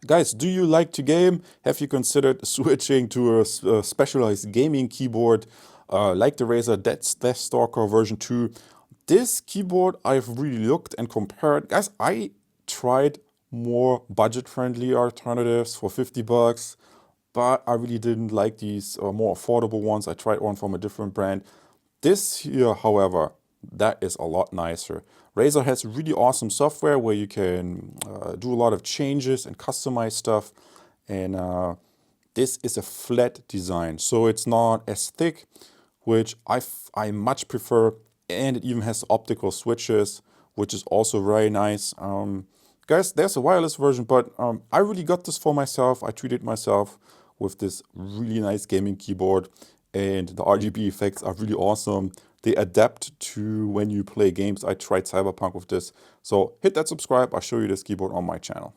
Guys, do you like to game? Have you considered switching to a specialized gaming keyboard like the Razer Deathstalker version 2? This keyboard I've really looked and compared. Guys, I tried more budget-friendly alternatives for 50 bucks, but I really didn't like these more affordable ones. I tried one from a different brand. This here, however, that is a lot nicer. Razer has really awesome software where you can do a lot of changes and customize stuff. And this is a flat design, so it's not as thick, which I much prefer. And it even has optical switches, which is also very nice. Guys, there's a wireless version, but I really got this for myself. I treated myself with this really nice gaming keyboard, and the RGB effects are really awesome. They adapt to when you play games. I tried Cyberpunk with this. So hit that subscribe. I'll show you this keyboard on my channel.